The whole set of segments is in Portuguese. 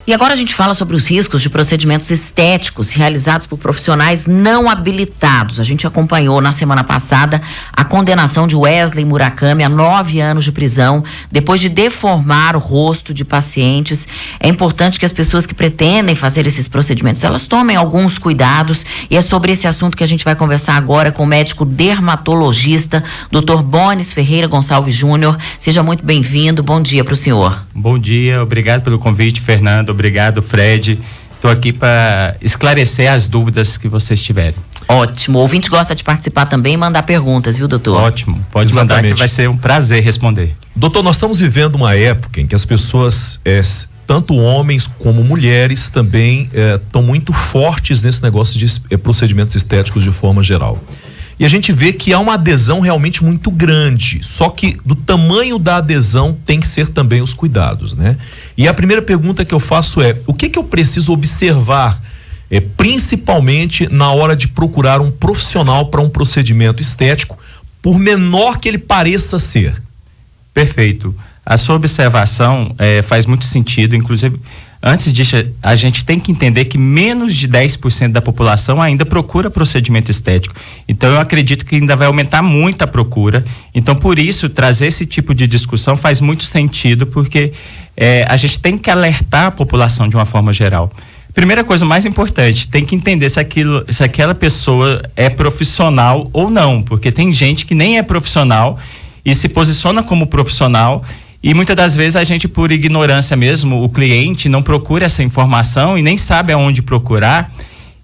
E agora a gente fala sobre os riscos de procedimentos estéticos realizados por profissionais não habilitados. A gente acompanhou na semana passada a condenação de Wesley Murakami a 9 anos de prisão, depois de deformar o rosto de pacientes. É importante que as pessoas que pretendem fazer esses procedimentos, elas tomem alguns cuidados, e é sobre esse assunto que a gente vai conversar agora com o médico dermatologista, Dr. Bonis Ferreira Gonçalves Júnior. Seja muito bem-vindo, bom dia para o senhor. Bom dia, obrigado pelo convite, Fernando. Obrigado, Fred. Estou aqui para esclarecer as dúvidas que vocês tiverem. Ótimo. O ouvinte gosta de participar também e mandar perguntas, viu, doutor? Ótimo. Pode mandar, que vai ser um prazer responder. Doutor, nós estamos vivendo uma época em que as pessoas, tanto homens como mulheres, também estão muito fortes nesse negócio de procedimentos estéticos de forma geral. E a gente vê que há uma adesão realmente muito grande, só que do tamanho da adesão tem que ser também os cuidados, né? E a primeira pergunta que eu faço é: o que eu preciso observar, principalmente na hora de procurar um profissional para um procedimento estético, por menor que ele pareça ser? Perfeito. A sua observação faz muito sentido, inclusive. Antes disso, a gente tem que entender que menos de 10% da população ainda procura procedimento estético. Então, eu acredito que ainda vai aumentar muito a procura. Então, por isso, trazer esse tipo de discussão faz muito sentido, porque a gente tem que alertar a população de uma forma geral. Primeira coisa mais importante, tem que entender se aquela pessoa é profissional ou não, porque tem gente que nem é profissional e se posiciona como profissional. E muitas das vezes a gente, por ignorância mesmo, o cliente não procura essa informação e nem sabe aonde procurar,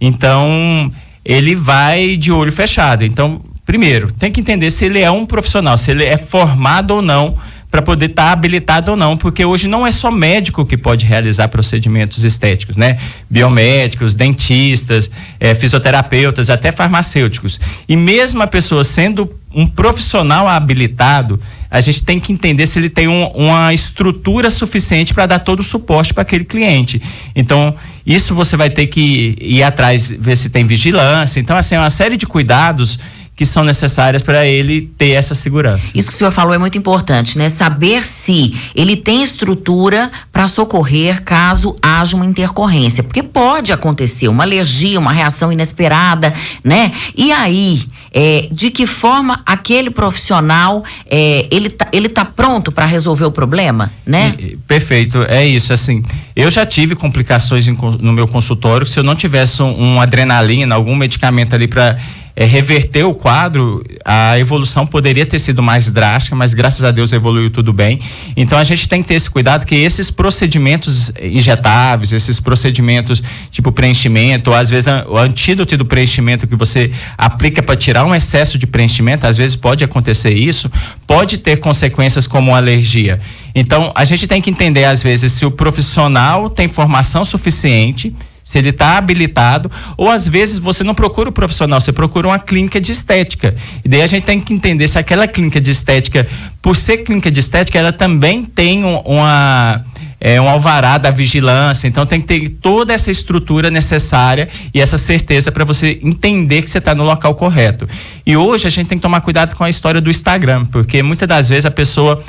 então ele vai de olho fechado. Então, primeiro, tem que entender se ele é um profissional, se ele é formado ou não, para poder estar habilitado ou não, porque hoje não é só médico que pode realizar procedimentos estéticos, né? Biomédicos, dentistas, fisioterapeutas, até farmacêuticos. E mesmo a pessoa sendo um profissional habilitado, a gente tem que entender se ele tem uma estrutura suficiente para dar todo o suporte para aquele cliente. Então, isso você vai ter que ir atrás, ver se tem vigilância. Então, assim, é uma série de cuidados que são necessárias para ele ter essa segurança. Isso que o senhor falou é muito importante, né? Saber se ele tem estrutura para socorrer caso haja uma intercorrência, porque pode acontecer uma alergia, uma reação inesperada, né? E aí, de que forma aquele profissional, ele tá pronto para resolver o problema, né? Perfeito, é isso, assim, eu já tive complicações no meu consultório, que se eu não tivesse uma adrenalina, algum medicamento ali para reverter o quadro, a evolução poderia ter sido mais drástica, mas graças a Deus evoluiu tudo bem. Então a gente tem que ter esse cuidado, que esses procedimentos injetáveis, esses procedimentos tipo preenchimento, ou às vezes o antídoto do preenchimento que você aplica para tirar um excesso de preenchimento, às vezes pode acontecer isso, pode ter consequências como alergia. Então a gente tem que entender às vezes se o profissional tem formação suficiente, se ele está habilitado, ou às vezes você não procura o profissional, você procura uma clínica de estética. E daí a gente tem que entender se aquela clínica de estética, por ser clínica de estética, ela também tem um alvará da vigilância. Então tem que ter toda essa estrutura necessária e essa certeza para você entender que você está no local correto. E hoje a gente tem que tomar cuidado com a história do Instagram, porque muitas das vezes a pessoa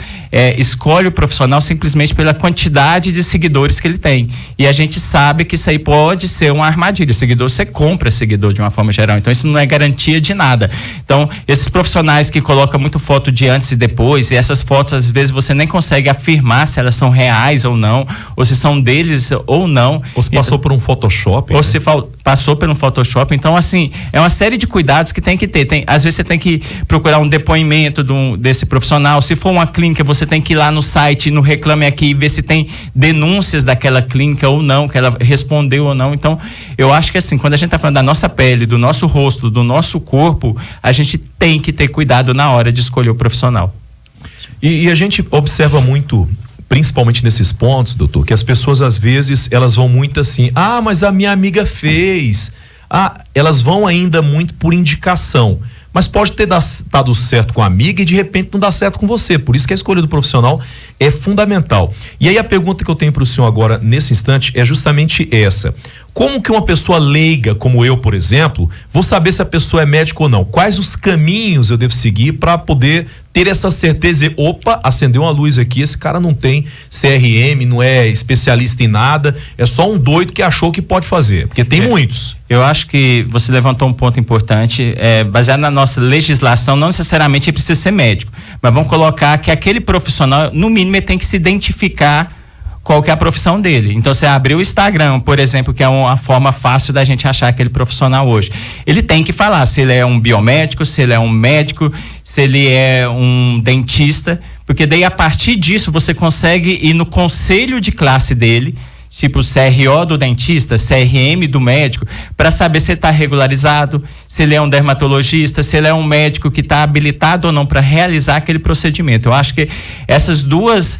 escolhe o profissional simplesmente pela quantidade de seguidores que ele tem. E a gente sabe que isso aí pode ser uma armadilha. Seguidor, você compra seguidor de uma forma geral. Então isso não é garantia de nada. Então esses profissionais que colocam muito foto de antes e depois, e essas fotos às vezes você nem consegue afirmar se elas são reais ou não, ou se são deles ou não. Ou se passou por um Photoshop. Ou se passou por um Photoshop. Então, assim, é uma série de cuidados que tem que ter. Às vezes você tem que procurar um depoimento desse profissional. Se for uma clínica, você tem que ir lá no site, no Reclame Aqui, e ver se tem denúncias daquela clínica ou não, que ela respondeu ou não. Então, eu acho que assim, quando a gente está falando da nossa pele, do nosso rosto, do nosso corpo, a gente tem que ter cuidado na hora de escolher o profissional. E a gente observa muito, principalmente nesses pontos, doutor, que as pessoas às vezes, elas vão muito assim: ah, mas a minha amiga fez. Ah, elas vão ainda muito por indicação, mas pode ter dado certo com a amiga e de repente não dá certo com você. Por isso que a escolha do profissional é fundamental. E aí a pergunta que eu tenho para o senhor agora nesse instante é justamente essa: Como que uma pessoa leiga, como eu, por exemplo, vou saber se a pessoa é médico ou não? Quais os caminhos eu devo seguir para poder ter essa certeza? Opa, acendeu uma luz aqui, esse cara não tem CRM, não é especialista em nada, é só um doido que achou que pode fazer, porque tem muitos. Eu acho que você levantou um ponto importante, baseado na nossa legislação, não necessariamente precisa ser médico, mas vamos colocar que aquele profissional, no mínimo, ele tem que se identificar qual que é a profissão dele. Então, você abriu o Instagram, por exemplo, que é uma forma fácil da gente achar aquele profissional hoje. Ele tem que falar se ele é um biomédico, se ele é um médico, se ele é um dentista, porque daí, a partir disso, você consegue ir no conselho de classe dele, tipo CRO do dentista, CRM do médico, para saber se ele está regularizado, se ele é um dermatologista, se ele é um médico que está habilitado ou não para realizar aquele procedimento. Eu acho que essas duas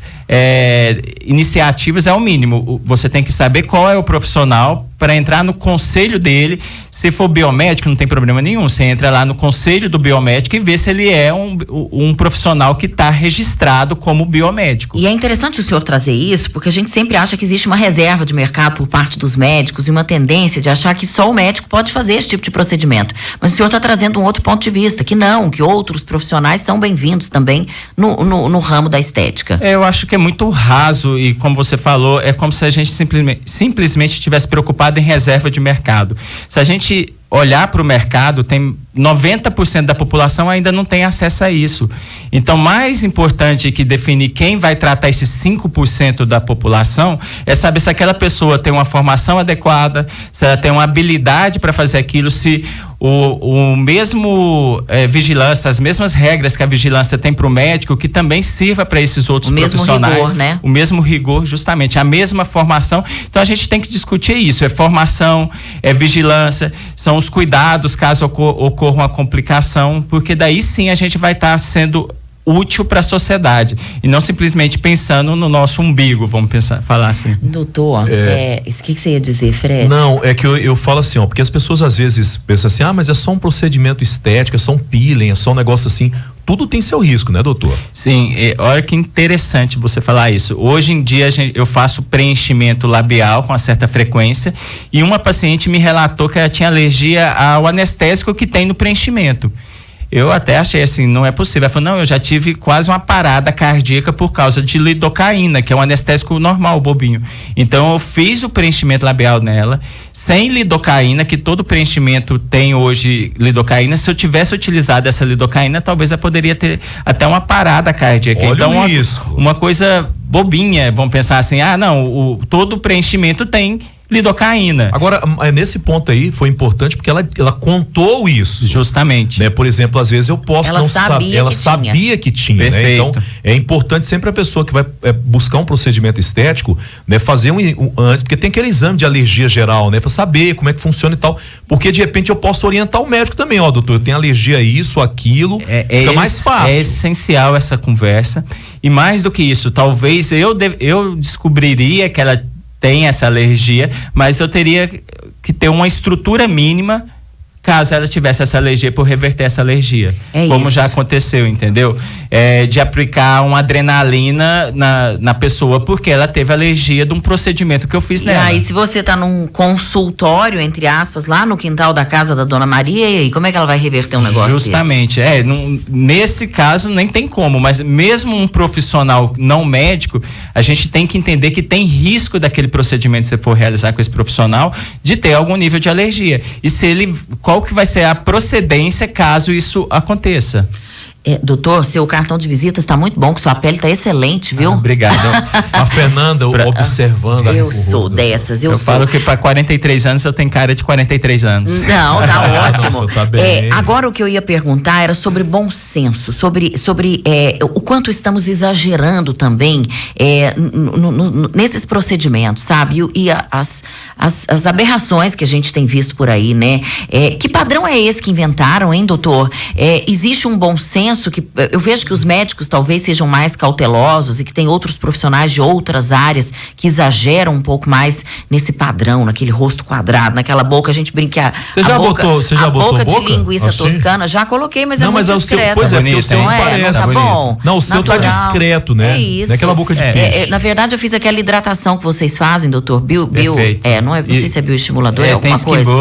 iniciativas é o mínimo. Você tem que saber qual é o profissional para entrar no conselho dele. Se for biomédico, não tem problema nenhum. Você entra lá no conselho do biomédico e vê se ele é um profissional que está registrado como biomédico. E é interessante o senhor trazer isso, porque a gente sempre acha que existe uma reserva de mercado por parte dos médicos e uma tendência de achar que só o médico pode fazer esse tipo de procedimento. Mas o senhor está trazendo um outro ponto de vista, que não, que outros profissionais são bem-vindos também no ramo da estética. Eu acho que é muito raso e, como você falou, é como se a gente simplesmente estivesse preocupado em reserva de mercado. Se a gente olhar para o mercado, tem 90% da população ainda não tem acesso a isso. Então, mais importante que definir quem vai tratar esses 5% da população é saber se aquela pessoa tem uma formação adequada, se ela tem uma habilidade para fazer aquilo, se o mesmo vigilância, as mesmas regras que a vigilância tem para o médico, que também sirva para esses outros profissionais. O mesmo rigor, né? O mesmo rigor, justamente, a mesma formação. Então, a gente tem que discutir isso. É formação, é vigilância, são os cuidados caso ocorra uma complicação, porque daí sim a gente vai estar sendo útil para a sociedade e não simplesmente pensando no nosso umbigo, vamos falar assim. Doutor, o que você ia dizer, Fred? Não, é que eu falo assim, porque as pessoas às vezes pensam assim, mas é só um procedimento estético, é só um peeling, é só um negócio assim. Tudo tem seu risco, né, doutor? Sim, olha que interessante você falar isso. Hoje em dia eu faço preenchimento labial com uma certa frequência e uma paciente me relatou que ela tinha alergia ao anestésico que tem no preenchimento. Eu até achei assim, não é possível. Ela falou, não, eu já tive quase uma parada cardíaca por causa de lidocaína, que é um anestésico normal, bobinho. Então eu fiz o preenchimento labial nela, sem lidocaína, que todo preenchimento tem hoje lidocaína. Se eu tivesse utilizado essa lidocaína, talvez eu poderia ter até uma parada cardíaca. Olha então, isso. Uma coisa bobinha, vamos pensar assim, todo preenchimento tem lidocaína. Agora, nesse ponto aí, foi importante porque ela contou isso. Justamente. Né? Por exemplo, às vezes eu posso não saber. Ela sabia que tinha, né? Então, é importante sempre a pessoa que vai buscar um procedimento estético, né? Fazer antes, porque tem aquele exame de alergia geral, né? Pra saber como é que funciona e tal. Porque de repente eu posso orientar o médico também, doutor, eu tenho alergia a isso, aquilo. Fica mais fácil. É essencial essa conversa. E mais do que isso, talvez eu descobriria que ela tem essa alergia, mas eu teria que ter uma estrutura mínima caso ela tivesse essa alergia, por reverter essa alergia. Como já aconteceu, entendeu? De aplicar uma adrenalina na pessoa, porque ela teve alergia de um procedimento que eu fiz nela. E aí, se você tá num consultório, entre aspas, lá no quintal da casa da Dona Maria, e aí, como é que ela vai reverter um negócio Justamente, nesse caso nem tem como, mas mesmo um profissional não médico, a gente tem que entender que tem risco daquele procedimento, se você for realizar com esse profissional, de ter algum nível de alergia. E qual que vai ser a procedência caso isso aconteça? Doutor, seu cartão de visita está muito bom, que sua pele está excelente, viu? Obrigado. A Fernanda observando. Eu sou dessas, eu sou. Falo que para 43 anos eu tenho cara de 43 anos. Não, tá ótimo. Tá bem. Agora o que eu ia perguntar era sobre bom senso, sobre o quanto estamos exagerando também nesses procedimentos, sabe? E as aberrações que a gente tem visto por aí, né? Que padrão é esse que inventaram, hein, doutor? Existe um bom senso eu vejo que os médicos talvez sejam mais cautelosos e que tem outros profissionais de outras áreas que exageram um pouco mais nesse padrão, naquele rosto quadrado, naquela boca, a gente brinca. Você já botou boca de linguiça assim? toscana, já coloquei, mas não, é muito discreto. Pois é, porque o seu não parece. Tá bom. Não, o seu tá discreto, né? É isso. Naquela boca de peixe. Na verdade, eu fiz aquela hidratação que vocês fazem, doutor. Não sei se é bioestimulador, é alguma coisa.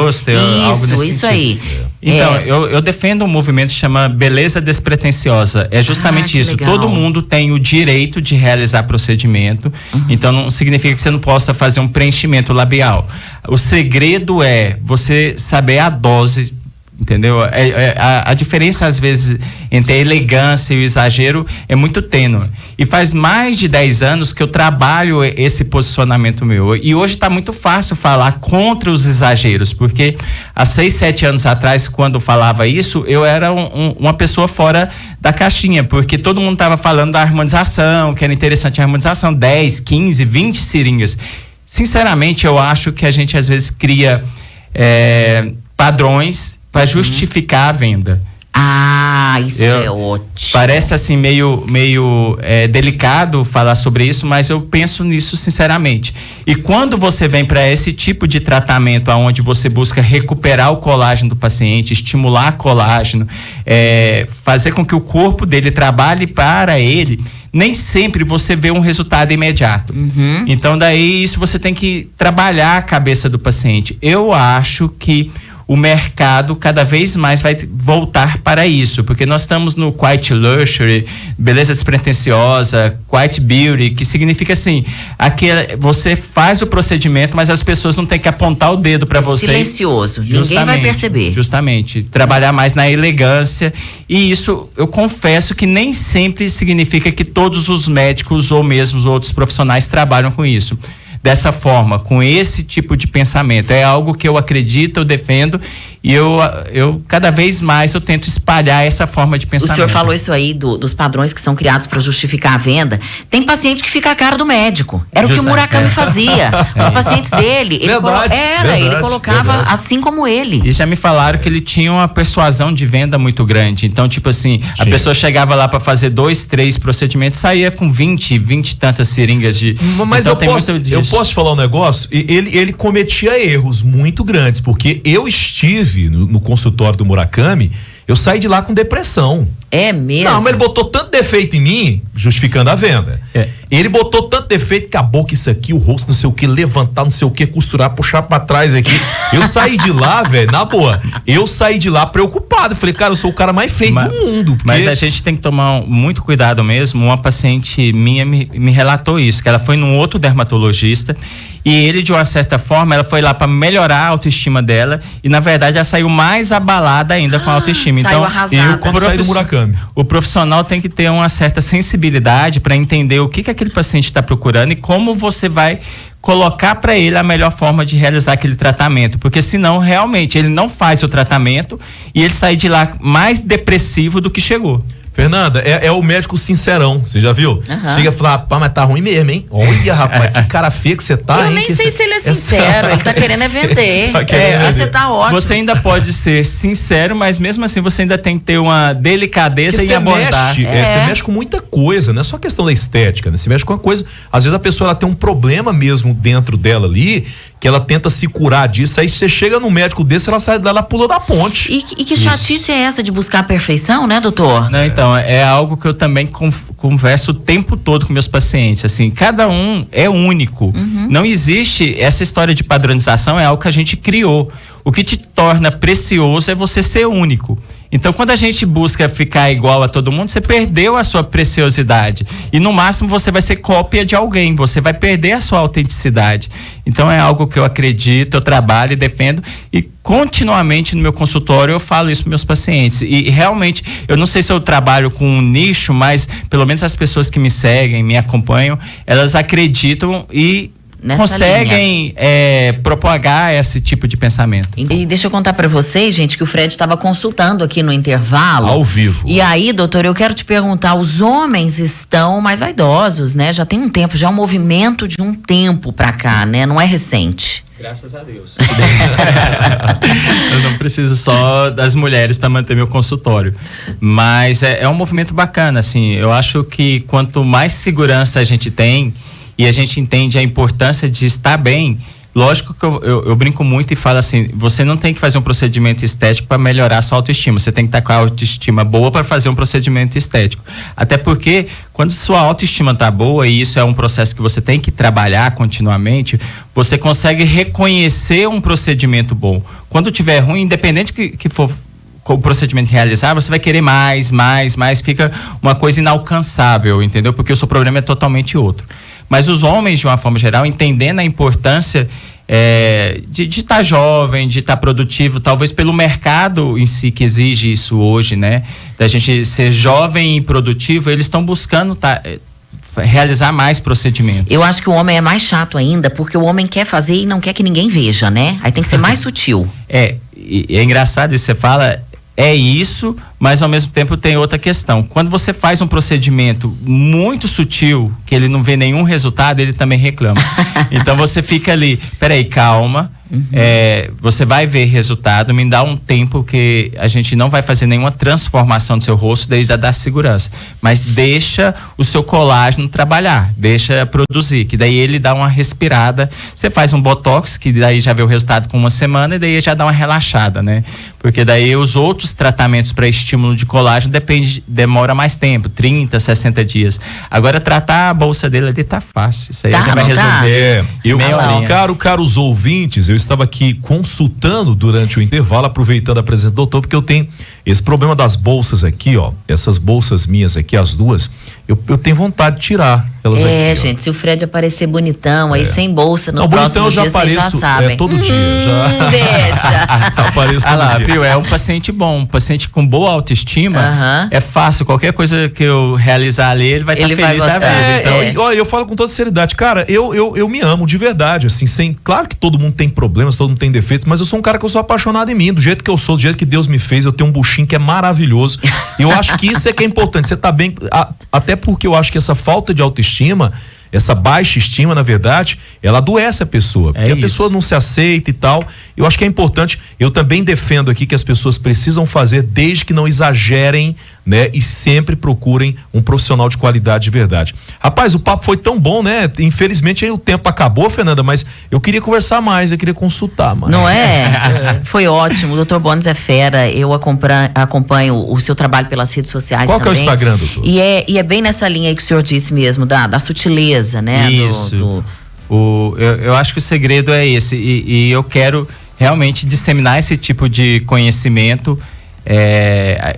Isso aí. Então, eu defendo um movimento que chama beleza despretensiosa. É justamente isso. Legal. Todo mundo tem o direito de realizar procedimento. Então, não significa que você não possa fazer um preenchimento labial. O segredo é você saber a dose. Entendeu? A diferença, às vezes, entre a elegância e o exagero é muito tênue. E faz mais de 10 anos que eu trabalho esse posicionamento meu. E hoje está muito fácil falar contra os exageros, porque há 6, 7 anos atrás, quando eu falava isso, eu era uma pessoa fora da caixinha, porque todo mundo estava falando da harmonização, que era interessante a harmonização, 10, 15, 20 seringas. Sinceramente, eu acho que a gente, às vezes, cria padrões para justificar a venda. Isso é ótimo. Parece assim meio delicado falar sobre isso, mas eu penso nisso sinceramente. E quando você vem para esse tipo de tratamento onde você busca recuperar o colágeno do paciente, estimular colágeno, fazer com que o corpo dele trabalhe para ele, nem sempre você vê um resultado imediato. Então daí isso você tem que trabalhar a cabeça do paciente. Eu acho que o mercado cada vez mais vai voltar para isso, porque nós estamos no Quiet Luxury, beleza despretensiosa, Quiet Beauty, que significa assim, você faz o procedimento, mas as pessoas não têm que apontar o dedo para você. Silencioso, ninguém vai perceber. Justamente, trabalhar mais na elegância, e isso eu confesso que nem sempre significa que todos os médicos ou mesmo os outros profissionais trabalham com isso. Dessa forma, com esse tipo de pensamento. É algo que eu acredito, eu defendo, e eu cada vez mais eu tento espalhar essa forma de pensamento. O senhor falou isso aí dos padrões que são criados para justificar a venda. Tem paciente que fica a cara do médico. Era o que o Murakami fazia. Os pacientes dele, ele colocava assim como ele. E já me falaram que ele tinha uma persuasão de venda muito grande. Então, tipo assim, a pessoa chegava lá para fazer 2, 3 procedimentos, saía com 20 e tantas seringas de... Mas então, eu posso te falar um negócio? Ele cometia erros muito grandes, porque eu estive no consultório do Murakami, eu saí de lá com depressão. É mesmo? Não, mas ele botou tanto defeito em mim, justificando a venda. Ele botou tanto defeito que acabou que isso aqui, o rosto, não sei o que, levantar, não sei o que, costurar, puxar pra trás aqui. Eu saí de lá, velho, na boa. Eu saí de lá preocupado. Falei, cara, eu sou o cara mais feio do mundo. Porque... Mas a gente tem que tomar muito cuidado mesmo. Uma paciente minha me relatou isso, que ela foi num outro dermatologista e ele, de uma certa forma, ela foi lá para melhorar a autoestima dela e, na verdade, ela saiu mais abalada ainda com a autoestima. Saiu arrasada. Eu, como saí do Murakami. O profissional tem que ter uma certa sensibilidade para entender o que aquele paciente está procurando e como você vai colocar para ele a melhor forma de realizar aquele tratamento, porque senão realmente ele não faz o tratamento e ele sai de lá mais depressivo do que chegou. Fernanda, é o médico sincerão, você já viu? Chega a falar, pá, mas tá ruim mesmo, hein? Olha, rapaz, que cara feio que você tá, eu hein? Nem sei se ele é sincero, ele tá querendo vender. Você tá ótimo. Você ainda pode ser sincero, mas mesmo assim você ainda tem que ter uma delicadeza em abordar. Você mexe com muita coisa, não é só questão da estética, né? Você mexe com uma coisa, às vezes a pessoa ela tem um problema mesmo dentro dela ali, que ela tenta se curar disso, aí você chega num médico desse, ela sai dela, pula da ponte. E que chatice é essa de buscar a perfeição, né, doutor? Não, então, é algo que eu também converso o tempo todo com meus pacientes, assim, cada um é único. Não existe essa história de padronização, é algo que a gente criou. O que te torna precioso é você ser único. Então, quando a gente busca ficar igual a todo mundo, você perdeu a sua preciosidade. E no máximo você vai ser cópia de alguém, você vai perder a sua autenticidade. Então é algo que eu acredito, eu trabalho e defendo. E continuamente no meu consultório eu falo isso para meus pacientes. E realmente, eu não sei se eu trabalho com um nicho, mas pelo menos as pessoas que me seguem, me acompanham, elas acreditam e conseguem propagar esse tipo de pensamento. E deixa eu contar para vocês, gente, que o Fred estava consultando aqui no intervalo. Ao vivo. E aí, doutor, eu quero te perguntar, os homens estão mais vaidosos, né? Já tem um tempo, já é um movimento de um tempo para cá, né? Não é recente. Graças a Deus. Eu não preciso só das mulheres para manter meu consultório. Mas é um movimento bacana, assim. Eu acho que quanto mais segurança a gente tem e a gente entende a importância de estar bem, lógico que eu brinco muito e falo assim, você não tem que fazer um procedimento estético para melhorar a sua autoestima, você tem que estar com a autoestima boa para fazer um procedimento estético. Até porque quando sua autoestima está boa, e isso é um processo que você tem que trabalhar continuamente, você consegue reconhecer um procedimento bom. Quando tiver ruim, independente que for o procedimento realizar, você vai querer mais, fica uma coisa inalcançável, entendeu? Porque o seu problema é totalmente outro. Mas os homens, de uma forma geral, entendendo a importância de estar jovem, de estar produtivo, talvez pelo mercado em si que exige isso hoje, né? Da gente ser jovem e produtivo, eles estão buscando realizar mais procedimentos. Eu acho que o homem é mais chato ainda, porque o homem quer fazer e não quer que ninguém veja, né? Aí tem que ser mais sutil. É engraçado isso que você fala. É isso, mas ao mesmo tempo tem outra questão. Quando você faz um procedimento muito sutil, que ele não vê nenhum resultado, ele também reclama. Então você fica ali, peraí, calma, você vai ver resultado, me dá um tempo que a gente não vai fazer nenhuma transformação do seu rosto desde a da segurança, mas deixa o seu colágeno trabalhar, deixa produzir, que daí ele dá uma respirada, você faz um botox, que daí já vê o resultado com uma semana e daí já dá uma relaxada, né? Porque daí os outros tratamentos para estímulo de colágeno demora mais tempo, 30, 60 dias. Agora tratar a bolsa dele ali tá fácil, isso aí já vai resolver. Caros ouvintes, eu estava aqui consultando durante o intervalo, aproveitando a presença do doutor, porque eu tenho esse problema das bolsas aqui, ó, essas bolsas minhas aqui, as duas, eu tenho vontade de tirar elas aqui. Gente, se o Fred aparecer bonitão, aí sem bolsa nos próximos dias, vocês já sabem. Todo dia, já. Deixa. Apareço todo dia. Viu? É um paciente bom, um paciente com boa autoestima, é fácil, qualquer coisa que eu realizar ali, ele vai estar feliz da vida. Então, eu falo com toda sinceridade, cara, eu me amo de verdade, assim, claro que todo mundo tem problemas, todo mundo tem defeitos, mas eu sou um cara que eu sou apaixonado em mim, do jeito que eu sou, do jeito que Deus me fez, eu tenho um buchinho que é maravilhoso, e eu acho que isso é que é importante, você tá bem, até porque eu acho que essa falta de autoestima, essa baixa estima, na verdade, ela adoece a pessoa, porque a pessoa não se aceita e tal. Eu acho que é importante, eu também defendo aqui que as pessoas precisam fazer desde que não exagerem, né? E sempre procurem um profissional de qualidade de verdade. Rapaz, o papo foi tão bom, né? Infelizmente aí o tempo acabou, Fernanda, mas eu queria conversar mais, eu queria consultar mais. Não é? Foi ótimo, o Dr. Bones é fera, eu acompanho o seu trabalho pelas redes sociais. Qual também. Que é o Instagram, doutor? E é bem nessa linha aí que o senhor disse mesmo, da sutileza, né? Isso. Eu acho que o segredo é esse, e eu quero realmente disseminar esse tipo de conhecimento.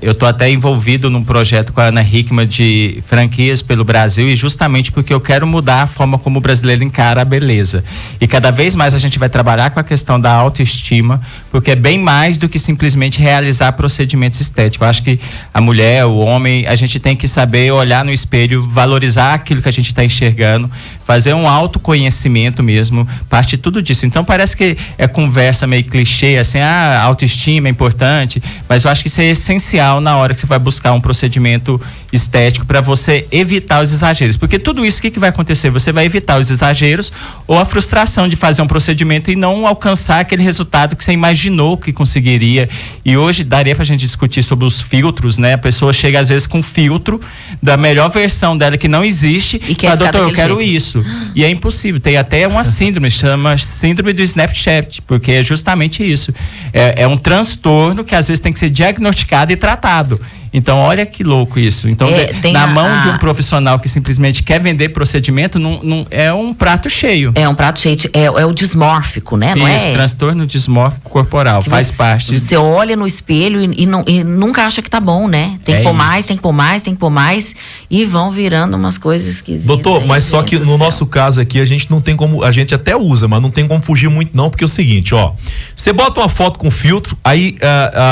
Eu estou até envolvido num projeto com a Ana Hickman de franquias pelo Brasil, e justamente porque eu quero mudar a forma como o brasileiro encara a beleza, e cada vez mais a gente vai trabalhar com a questão da autoestima, porque é bem mais do que simplesmente realizar procedimentos estéticos. Eu acho que a mulher, o homem, a gente tem que saber olhar no espelho, valorizar aquilo que a gente está enxergando, fazer um autoconhecimento mesmo, parte de tudo disso. Então parece que é conversa meio clichê, assim, a autoestima é importante, mas eu acho que isso é essencial na hora que você vai buscar um procedimento estético, para você evitar os exageros, porque tudo isso, o que vai acontecer? Você vai evitar os exageros ou a frustração de fazer um procedimento e não alcançar aquele resultado que você imaginou que conseguiria. E hoje daria pra gente discutir sobre os filtros, né? A pessoa chega às vezes com filtro da melhor versão dela que não existe e fala, doutor, eu quero isso. E é impossível, tem até uma síndrome, chama síndrome do Snapchat, porque é justamente isso. É um transtorno que às vezes tem que ser diagnosticado e tratado. Então, olha que louco isso. Então, na mão de um profissional que simplesmente quer vender procedimento, não é um prato cheio. É um prato cheio. É o dismórfico, né? Não isso, transtorno dismórfico corporal. Que faz parte. Você olha no espelho e nunca acha que tá bom, né? Tem que pôr mais, tem que pôr mais, tem que pôr mais. E vão virando umas coisas esquisitas. Doutor, mas só que no nosso caso aqui, a gente não tem como. A gente até usa, mas não tem como fugir muito, não, porque é o seguinte, ó. Você bota uma foto com filtro, aí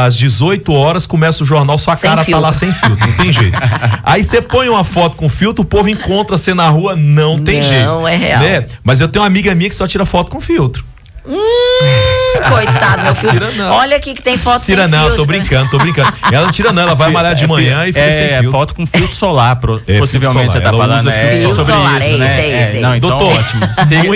às 18 horas começa o jornal, sua cara tá lá sem filtro, não tem jeito. Aí você põe uma foto com filtro, o povo encontra você na rua, não tem jeito. Não é real. Né? Mas eu tenho uma amiga minha que só tira foto com filtro. Coitado, meu filho. Tira não. Olha aqui que tem foto Tira sem não, filtro. tô brincando. Ela não tira não, ela vai malhar de manhã e fica sem filtro. Foto com filtro solar, filtro possivelmente você tá solar. Ela falando. usa filtro Filtro sobre solar, isso, né? isso. Não, então, Doutor, ótimo.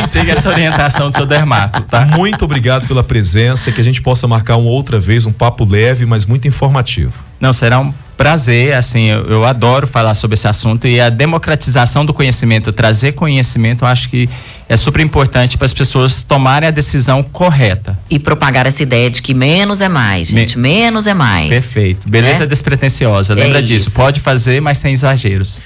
Siga essa orientação do seu dermato, tá? Muito obrigado pela presença, que a gente possa marcar uma outra vez, um papo leve, mas muito informativo. Não, será um prazer, assim, eu adoro falar sobre esse assunto e a democratização do conhecimento, trazer conhecimento, eu acho que é super importante para as pessoas tomarem a decisão correta. E propagar essa ideia de que menos é mais, gente. Menos é mais. Perfeito. Beleza despretensiosa. Lembra disso. Isso. Pode fazer, mas sem exageros.